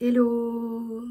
Hello!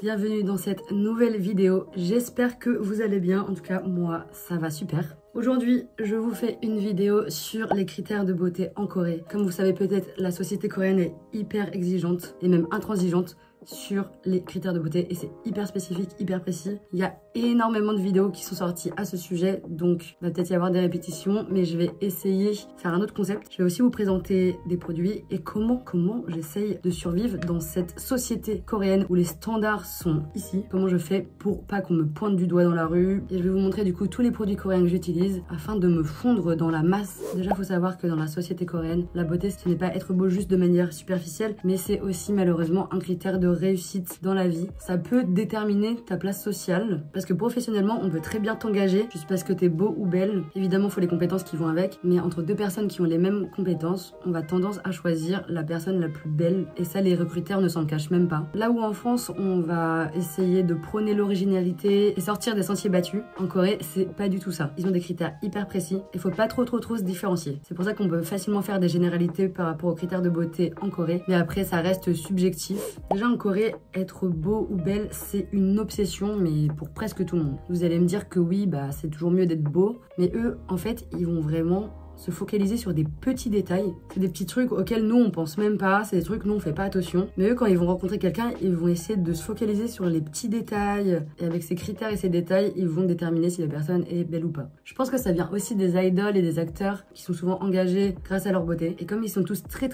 Bienvenue dans cette nouvelle vidéo, j'espère que vous allez bien, en tout cas moi ça va super. Aujourd'hui je vous fais une vidéo sur les critères de beauté en Corée. Comme vous savez peut-être, la société coréenne est hyper exigeante et même intransigeante sur les critères de beauté et c'est hyper spécifique, hyper précis. Il y a énormément de vidéos qui sont sorties à ce sujet, donc il va peut-être y avoir des répétitions, mais je vais essayer de faire un autre concept. Je vais aussi vous présenter des produits et comment j'essaye de survivre dans cette société coréenne où les standards sont ici. Comment je fais pour pas qu'on me pointe du doigt dans la rue. Et je vais vous montrer du coup tous les produits coréens que j'utilise afin de me fondre dans la masse. Déjà, il faut savoir que dans la société coréenne, la beauté ce n'est pas être beau juste de manière superficielle, mais c'est aussi malheureusement un critère de réussite dans la vie. Ça peut déterminer ta place sociale parce que professionnellement on peut très bien t'engager juste parce que t'es beau ou belle. Évidemment il faut les compétences qui vont avec, mais entre deux personnes qui ont les mêmes compétences, on va tendance à choisir la personne la plus belle et ça les recruteurs ne s'en cachent même pas. Là où en France on va essayer de prôner l'originalité et sortir des sentiers battus, en Corée c'est pas du tout ça. Ils ont des critères hyper précis et faut pas trop se différencier. C'est pour ça qu'on peut facilement faire des généralités par rapport aux critères de beauté en Corée, mais après ça reste subjectif. Déjà en Corée, être beau ou belle, c'est une obsession, mais pour presque tout le monde. Vous allez me dire que oui, bah c'est toujours mieux d'être beau, mais eux, en fait, ils vont vraiment se focaliser sur des petits détails. C'est des petits trucs auxquels nous, on pense même pas, c'est des trucs, nous, on fait pas attention. Mais eux, quand ils vont rencontrer quelqu'un, ils vont essayer de se focaliser sur les petits détails. Et avec ces critères et ces détails, ils vont déterminer si la personne est belle ou pas. Je pense que ça vient aussi des idoles et des acteurs qui sont souvent engagés grâce à leur beauté. Et comme ils sont tous très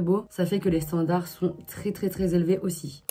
beaux, ça fait que les standards sont très élevés aussi.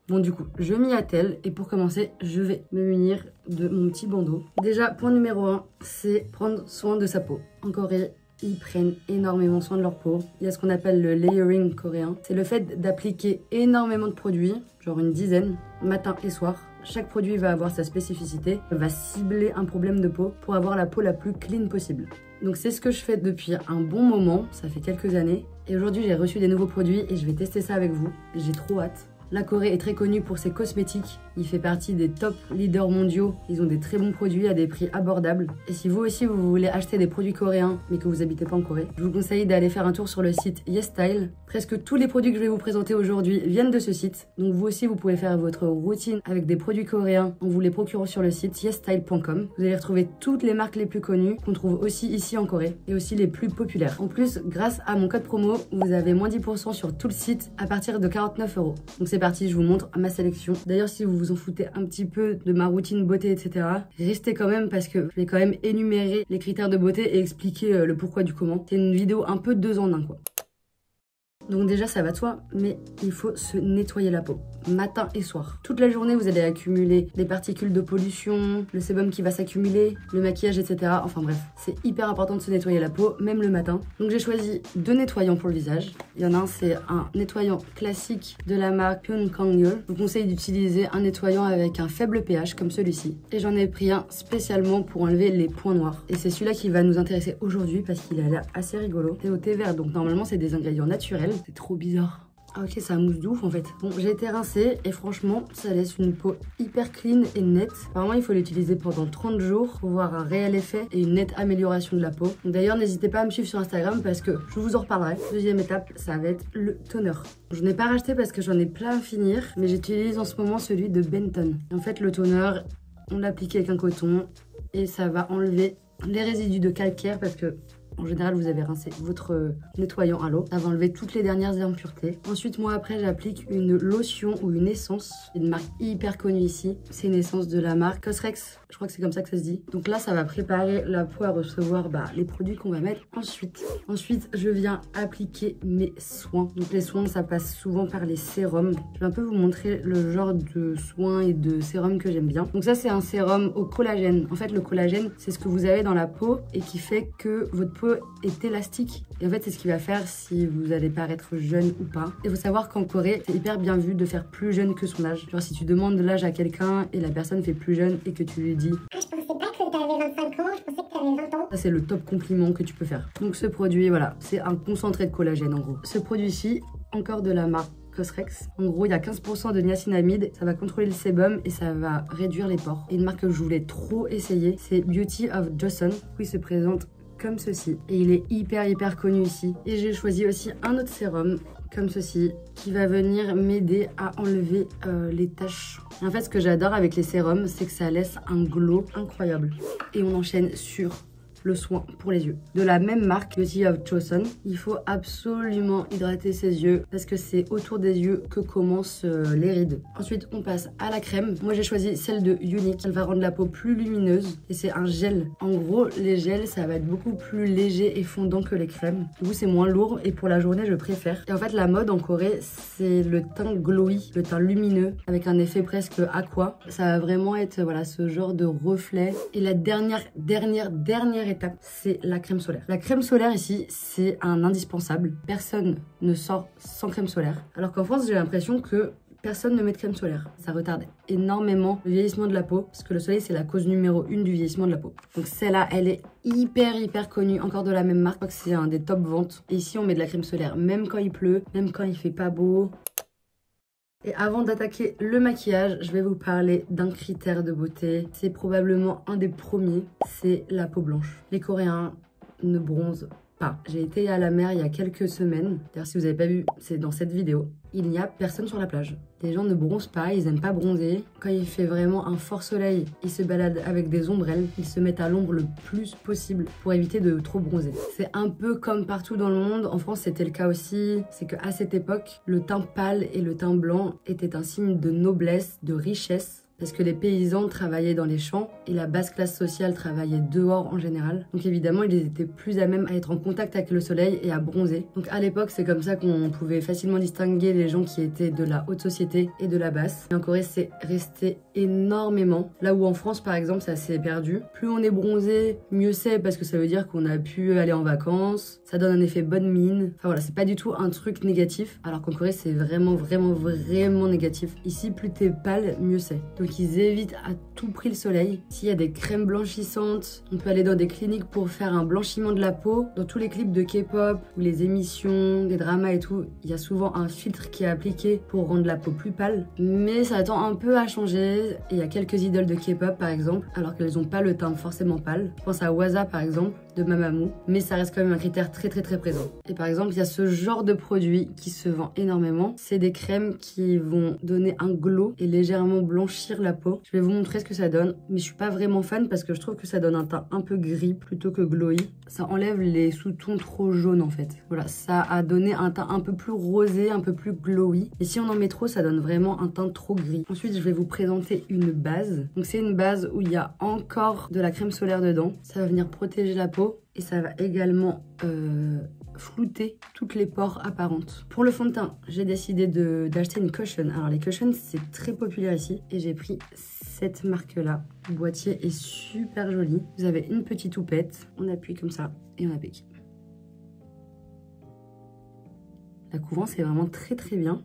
Bon du coup, je m'y attelle et pour commencer, je vais me munir de mon petit bandeau. Déjà, point numéro 1, c'est prendre soin de sa peau. En Corée, ils prennent énormément soin de leur peau. Il y a ce qu'on appelle le layering coréen. C'est le fait d'appliquer énormément de produits, genre une dizaine, matin et soir. Chaque produit va avoir sa spécificité, va cibler un problème de peau pour avoir la peau la plus clean possible. Donc c'est ce que je fais depuis un bon moment, ça fait quelques années. Et aujourd'hui, j'ai reçu des nouveaux produits et je vais tester ça avec vous. J'ai trop hâte. La Corée est très connue pour ses cosmétiques. Il fait partie des top leaders mondiaux. Ils ont des très bons produits à des prix abordables. Et si vous aussi vous voulez acheter des produits coréens mais que vous habitez pas en Corée, je vous conseille d'aller faire un tour sur le site YesStyle. Presque tous les produits que je vais vous présenter aujourd'hui viennent de ce site. Donc vous aussi vous pouvez faire votre routine avec des produits coréens en vous les procurant sur le site yesstyle.com. Vous allez retrouver toutes les marques les plus connues qu'on trouve aussi ici en Corée et aussi les plus populaires. En plus, grâce à mon code promo, vous avez moins 10% sur tout le site à partir de 49 €. Donc c'est parti, je vous montre ma sélection. D'ailleurs, si vous vous en foutez un petit peu de ma routine beauté, etc., restez quand même parce que je vais quand même énumérer les critères de beauté et expliquer le pourquoi du comment. C'est une vidéo un peu 2 en 1 quoi. Donc déjà ça va de soi, mais il faut se nettoyer la peau, matin et soir. Toute la journée vous allez accumuler des particules de pollution, le sébum qui va s'accumuler, le maquillage, etc. Enfin bref, c'est hyper important de se nettoyer la peau, même le matin. Donc j'ai choisi 2 nettoyants pour le visage. Il y en a un, c'est un nettoyant classique de la marque Pyeongkangyeol. Je vous conseille d'utiliser un nettoyant avec un faible pH comme celui-ci. Et j'en ai pris un spécialement pour enlever les points noirs. Et c'est celui-là qui va nous intéresser aujourd'hui parce qu'il a l'air assez rigolo. C'est au thé vert, donc normalement c'est des ingrédients naturels. C'est trop bizarre. Ah ok, ça mousse de ouf en fait. Bon, j'ai été rincée et franchement, ça laisse une peau hyper clean et nette. Apparemment, il faut l'utiliser pendant 30 jours pour voir un réel effet et une nette amélioration de la peau. D'ailleurs, n'hésitez pas à me suivre sur Instagram parce que je vous en reparlerai. Deuxième étape, ça va être le toner. Je n'ai pas racheté parce que j'en ai plein à finir, mais j'utilise en ce moment celui de Benton. En fait, le toner, on l'applique avec un coton et ça va enlever les résidus de calcaire parce que en général, vous avez rincé votre nettoyant à l'eau. Ça va enlever toutes les dernières impuretés. Ensuite, moi, après, j'applique une lotion ou une essence. Une marque hyper connue ici. C'est une essence de la marque Cosrx. Je crois que c'est comme ça que ça se dit. Donc là, ça va préparer la peau à recevoir les produits qu'on va mettre ensuite. Ensuite, je viens appliquer mes soins. Donc les soins, ça passe souvent par les sérums. Je vais un peu vous montrer le genre de soins et de sérums que j'aime bien. Donc ça, c'est un sérum au collagène. En fait, le collagène, c'est ce que vous avez dans la peau et qui fait que votre peau est élastique. Et en fait, c'est ce qui va faire si vous allez paraître jeune ou pas. Il faut savoir qu'en Corée, c'est hyper bien vu de faire plus jeune que son âge. Genre, si tu demandes l'âge à quelqu'un et la personne fait plus jeune et que tu lui dis « Ah, je pensais pas que t'avais 25 ans, je pensais que t'avais 20 ans ». Ça, c'est le top compliment que tu peux faire. Donc, ce produit, voilà, c'est un concentré de collagène en gros. Ce produit-ci, encore de la marque Cosrex. En gros, il y a 15% de niacinamide, ça va contrôler le sébum et ça va réduire les pores. Et une marque que je voulais trop essayer, c'est Beauty of Joseon. Il se présente comme ceci et il est hyper connu ici. Et j'ai choisi aussi un autre sérum comme ceci qui va venir m'aider à enlever les taches. Et en fait, ce que j'adore avec les sérums, c'est que ça laisse un glow incroyable. Et on enchaîne sur le soin pour les yeux. De la même marque, Beauty of Joseon. Il faut absolument hydrater ses yeux parce que c'est autour des yeux que commencent les rides. Ensuite, on passe à la crème. Moi, j'ai choisi celle de Unique. Elle va rendre la peau plus lumineuse et c'est un gel. En gros, les gels, ça va être beaucoup plus léger et fondant que les crèmes. Du coup, c'est moins lourd et pour la journée, je préfère. Et en fait, la mode en Corée, c'est le teint glowy, le teint lumineux avec un effet presque aqua. Ça va vraiment être voilà, ce genre de reflet. Et la dernière étape, c'est la crème solaire. La crème solaire ici, c'est un indispensable. Personne ne sort sans crème solaire. Alors qu'en France, j'ai l'impression que personne ne met de crème solaire. Ça retarde énormément le vieillissement de la peau parce que le soleil, c'est la cause numéro 1 du vieillissement de la peau. Donc celle-là, elle est hyper connue. Encore de la même marque. Je crois que c'est un des top ventes. Et ici, on met de la crème solaire même quand il pleut, même quand il fait pas beau. Et avant d'attaquer le maquillage, je vais vous parler d'un critère de beauté. C'est probablement un des premiers, c'est la peau blanche. Les Coréens ne bronzent pas. J'ai été à la mer il y a quelques semaines. D'ailleurs, si vous n'avez pas vu, c'est dans cette vidéo. Il n'y a personne sur la plage. Les gens ne bronzent pas, ils n'aiment pas bronzer. Quand il fait vraiment un fort soleil, ils se baladent avec des ombrelles. Ils se mettent à l'ombre le plus possible pour éviter de trop bronzer. C'est un peu comme partout dans le monde. En France, c'était le cas aussi. C'est qu'à cette époque, le teint pâle et le teint blanc étaient un signe de noblesse, de richesse. Parce que les paysans travaillaient dans les champs et la basse classe sociale travaillait dehors en général. Donc évidemment, ils étaient plus à même à être en contact avec le soleil et à bronzer. Donc à l'époque, c'est comme ça qu'on pouvait facilement distinguer les gens qui étaient de la haute société et de la basse. Et en Corée, c'est resté énormément. Là où en France, par exemple, ça s'est perdu. Plus on est bronzé, mieux c'est parce que ça veut dire qu'on a pu aller en vacances. Ça donne un effet bonne mine. Enfin voilà, c'est pas du tout un truc négatif. Alors qu'en Corée, c'est vraiment négatif. Ici, plus t'es pâle, mieux c'est. Donc ils évitent à tout prix le soleil. S'il y a des crèmes blanchissantes, on peut aller dans des cliniques pour faire un blanchiment de la peau. Dans tous les clips de K-pop ou les émissions, des dramas et tout, il y a souvent un filtre qui est appliqué pour rendre la peau plus pâle. Mais ça tend un peu à changer. Et il y a quelques idoles de K-pop par exemple, alors qu'elles n'ont pas le teint forcément pâle. Je pense à Waza par exemple, de Mamamoo. Mais ça reste quand même un critère très présent. Et par exemple, il y a ce genre de produit qui se vend énormément. C'est des crèmes qui vont donner un glow et légèrement blanchir la peau. Je vais vous montrer ce que ça donne, mais je suis pas vraiment fan parce que je trouve que ça donne un teint un peu gris plutôt que glowy. Ça enlève les sous-tons trop jaunes en fait. Voilà, ça a donné un teint un peu plus rosé, un peu plus glowy. Et si on en met trop, ça donne vraiment un teint trop gris. Ensuite, je vais vous présenter une base. Donc c'est une base où il y a encore de la crème solaire dedans. Ça va venir protéger la peau et ça va également flouter toutes les pores apparentes. Pour le fond de teint, j'ai décidé d'acheter une cushion. Alors les cushions, c'est très populaire ici et j'ai pris cette marque-là. Le boîtier est super joli. Vous avez une petite houppette, on appuie comme ça et on applique. La couvrance est vraiment très bien.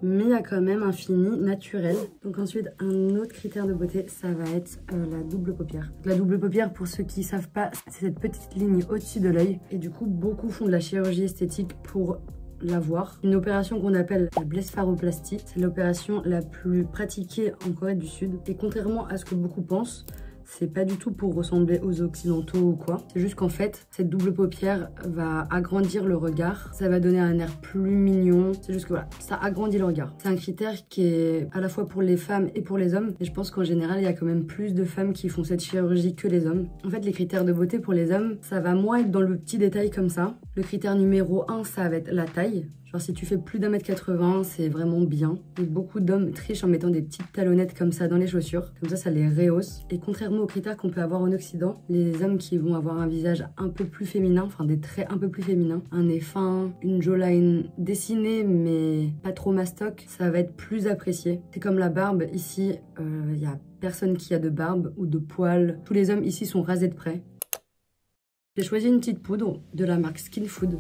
Mais il y a quand même un fini naturel. Donc ensuite, un autre critère de beauté, ça va être la double paupière. La double paupière, pour ceux qui ne savent pas, c'est cette petite ligne au-dessus de l'œil. Et du coup, beaucoup font de la chirurgie esthétique pour l'avoir. Une opération qu'on appelle la blépharoplastie. C'est l'opération la plus pratiquée en Corée du Sud. Et contrairement à ce que beaucoup pensent, c'est pas du tout pour ressembler aux occidentaux ou quoi. C'est juste qu'en fait, cette double paupière va agrandir le regard. Ça va donner un air plus mignon. C'est juste que voilà, ça agrandit le regard. C'est un critère qui est à la fois pour les femmes et pour les hommes. Et je pense qu'en général, il y a quand même plus de femmes qui font cette chirurgie que les hommes. En fait, les critères de beauté pour les hommes, ça va moins être dans le petit détail comme ça. Le critère numéro 1, ça va être la taille. Genre si tu fais plus d'1m80, c'est vraiment bien. Et beaucoup d'hommes trichent en mettant des petites talonnettes comme ça dans les chaussures. Comme ça les rehausse. Et contrairement aux critères qu'on peut avoir en Occident, les hommes qui vont avoir un visage un peu plus féminin, enfin des traits un peu plus féminins, un nez fin, une jawline dessinée mais pas trop mastoc, ça va être plus apprécié. C'est comme la barbe, ici, il y a personne qui a de barbe ou de poils. Tous les hommes ici sont rasés de près. J'ai choisi une petite poudre de la marque Skin Food.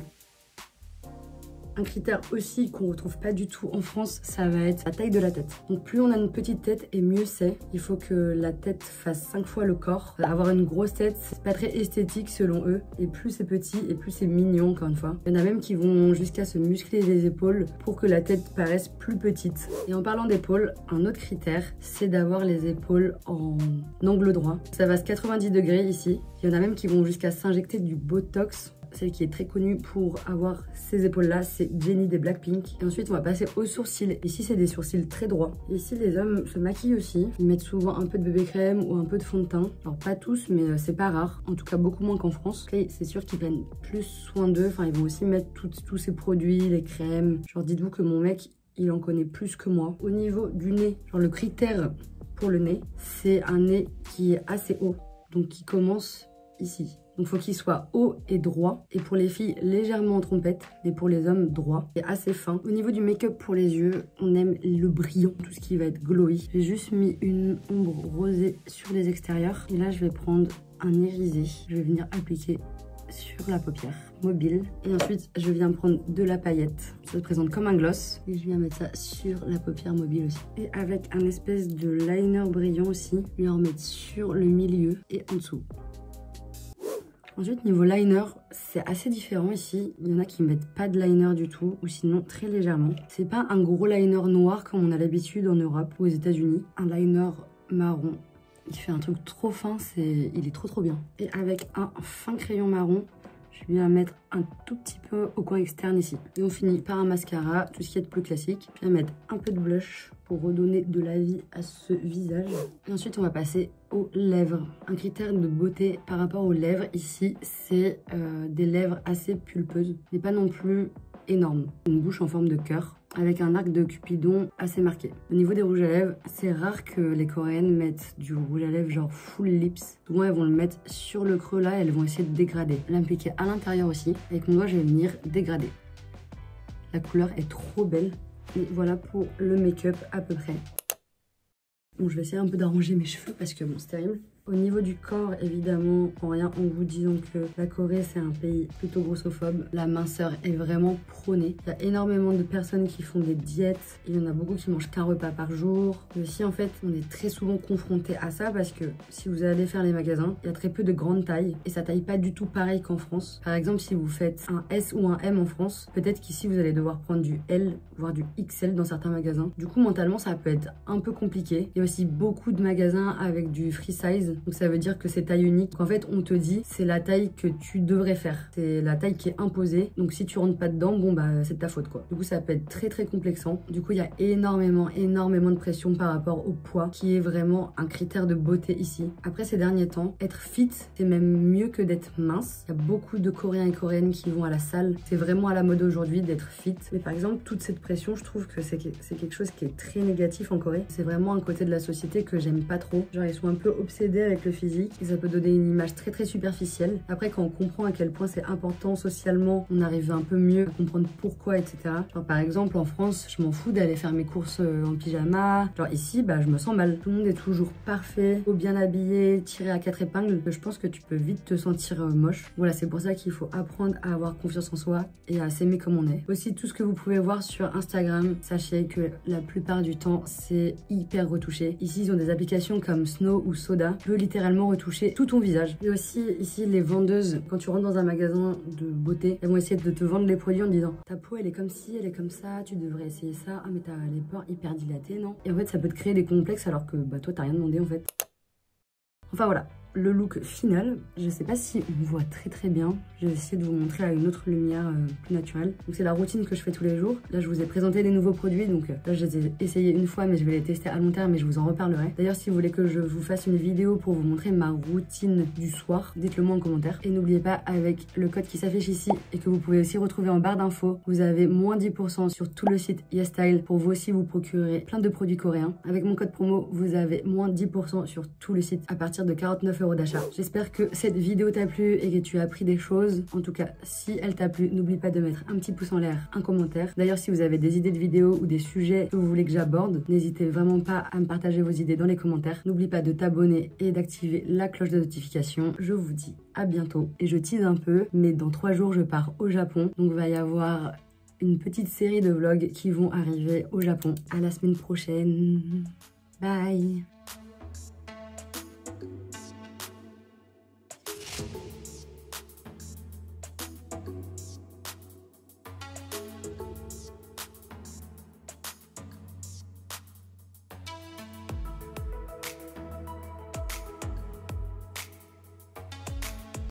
Un critère aussi qu'on retrouve pas du tout en France, ça va être la taille de la tête. Donc plus on a une petite tête et mieux c'est. Il faut que la tête fasse 5 fois le corps. Avoir une grosse tête, c'est pas très esthétique selon eux. Et plus c'est petit et plus c'est mignon encore une fois. Il y en a même qui vont jusqu'à se muscler les épaules pour que la tête paraisse plus petite. Et en parlant d'épaules, un autre critère, c'est d'avoir les épaules en angle droit. Ça va à 90 degrés ici. Il y en a même qui vont jusqu'à s'injecter du Botox. Celle qui est très connue pour avoir ces épaules-là, c'est Jennie des Blackpink. Et ensuite, on va passer aux sourcils. Ici, c'est des sourcils très droits. Ici, les hommes se maquillent aussi. Ils mettent souvent un peu de bébé crème ou un peu de fond de teint. Alors, pas tous, mais c'est pas rare. En tout cas, beaucoup moins qu'en France. Après, c'est sûr qu'ils prennent plus soin d'eux. Enfin, ils vont aussi mettre tous ces produits, les crèmes. Genre, dites-vous que mon mec, il en connaît plus que moi. Au niveau du nez, genre le critère pour le nez, c'est un nez qui est assez haut. Donc, qui commence ici. Donc il faut qu'il soit haut et droit. Et pour les filles, légèrement en trompette. Mais pour les hommes, droit. Et assez fin. Au niveau du make-up pour les yeux, on aime le brillant. Tout ce qui va être glowy. J'ai juste mis une ombre rosée sur les extérieurs. Et là, je vais prendre un irisé. Je vais venir appliquer sur la paupière mobile. Et ensuite, je viens prendre de la paillette. Ça se présente comme un gloss. Et je viens mettre ça sur la paupière mobile aussi. Et avec un espèce de liner brillant aussi, je viens en mettre sur le milieu et en dessous. Ensuite, niveau liner, c'est assez différent ici. Il y en a qui mettent pas de liner du tout, ou sinon très légèrement. C'est pas un gros liner noir comme on a l'habitude en Europe ou aux États-Unis. Un liner marron. Il fait un truc trop fin, il est trop bien. Et avec un fin crayon marron, je viens mettre un tout petit peu au coin externe ici. Et on finit par un mascara, tout ce qui est de plus classique. Je viens mettre un peu de blush pour redonner de la vie à ce visage. Et ensuite, on va passer aux lèvres. Un critère de beauté par rapport aux lèvres ici, c'est des lèvres assez pulpeuses, mais pas non plus énormes. Une bouche en forme de cœur, avec un arc de Cupidon assez marqué. Au niveau des rouges à lèvres, c'est rare que les Coréennes mettent du rouge à lèvres genre full lips. Souvent, elles vont le mettre sur le creux là et elles vont essayer de dégrader. L'impliquer à l'intérieur aussi. Avec mon doigt, je vais venir dégrader. La couleur est trop belle. Et voilà pour le make-up à peu près. Bon, je vais essayer un peu d'arranger mes cheveux parce que bon, c'est terrible. Au niveau du corps, évidemment, en rien en vous disant que la Corée, c'est un pays plutôt grossophobe. La minceur est vraiment prônée. Il y a énormément de personnes qui font des diètes. Il y en a beaucoup qui mangent qu'un repas par jour. Mais aussi, en fait, on est très souvent confronté à ça parce que si vous allez faire les magasins, il y a très peu de grandes tailles et ça taille pas du tout pareil qu'en France. Par exemple, si vous faites un S ou un M en France, peut-être qu'ici, vous allez devoir prendre du L, voire du XL dans certains magasins. Du coup, mentalement, ça peut être un peu compliqué. Il y a aussi beaucoup de magasins avec du free size. Donc ça veut dire que c'est taille unique. Donc en fait, on te dit, c'est la taille que tu devrais faire. C'est la taille qui est imposée. Donc si tu rentres pas dedans, bon bah c'est de ta faute quoi. Du coup, ça peut être très complexant. Du coup, il y a énormément de pression par rapport au poids, qui est vraiment un critère de beauté ici. Après ces derniers temps, être fit, c'est même mieux que d'être mince. Il y a beaucoup de Coréens et Coréennes qui vont à la salle. C'est vraiment à la mode aujourd'hui d'être fit. Mais par exemple, toute cette pression, je trouve que c'est quelque chose qui est très négatif en Corée. C'est vraiment un côté de la société que j'aime pas trop. Genre, ils sont un peu obsédés avec le physique et ça peut donner une image très superficielle. Après, quand on comprend à quel point c'est important socialement, on arrive un peu mieux à comprendre pourquoi, etc. Genre, par exemple, en France, je m'en fous d'aller faire mes courses en pyjama. Genre ici, bah, je me sens mal. Tout le monde est toujours parfait, bien habillé, tiré à 4 épingles. Je pense que tu peux vite te sentir moche. Voilà, c'est pour ça qu'il faut apprendre à avoir confiance en soi et à s'aimer comme on est. Aussi, tout ce que vous pouvez voir sur Instagram, sachez que la plupart du temps, c'est hyper retouché. Ici, ils ont des applications comme Snow ou Soda. Tu peux littéralement retoucher tout ton visage. Et aussi, ici, les vendeuses, quand tu rentres dans un magasin de beauté, elles vont essayer de te vendre les produits en te disant ta peau, elle est comme ci, elle est comme ça, tu devrais essayer ça. Ah, mais t'as les pores hyper dilatés, non? Et en fait, ça peut te créer des complexes alors que bah, toi, t'as rien demandé en fait. Enfin voilà, le look final, je sais pas si on voit très bien. Je vais essayer de vous montrer à une autre lumière plus naturelle. Donc c'est la routine que je fais tous les jours. Là je vous ai présenté les nouveaux produits, donc là je les ai essayés une fois mais je vais les tester à long terme et je vous en reparlerai. D'ailleurs si vous voulez que je vous fasse une vidéo pour vous montrer ma routine du soir, dites-le moi en commentaire. Et n'oubliez pas, avec le code qui s'affiche ici et que vous pouvez aussi retrouver en barre d'infos, vous avez moins 10% sur tout le site YesStyle pour vous aussi vous procurer plein de produits coréens. Avec mon code promo, vous avez moins 10% sur tout le site à partir de 49 € d'achat. J'espère que cette vidéo t'a plu et que tu as appris des choses. En tout cas, si elle t'a plu, n'oublie pas de mettre un petit pouce en l'air, un commentaire. D'ailleurs, si vous avez des idées de vidéos ou des sujets que vous voulez que j'aborde, n'hésitez vraiment pas à me partager vos idées dans les commentaires. N'oublie pas de t'abonner et d'activer la cloche de notification. Je vous dis à bientôt et je tease un peu, mais dans 3 jours, je pars au Japon. Donc, il va y avoir une petite série de vlogs qui vont arriver au Japon. À la semaine prochaine. Bye.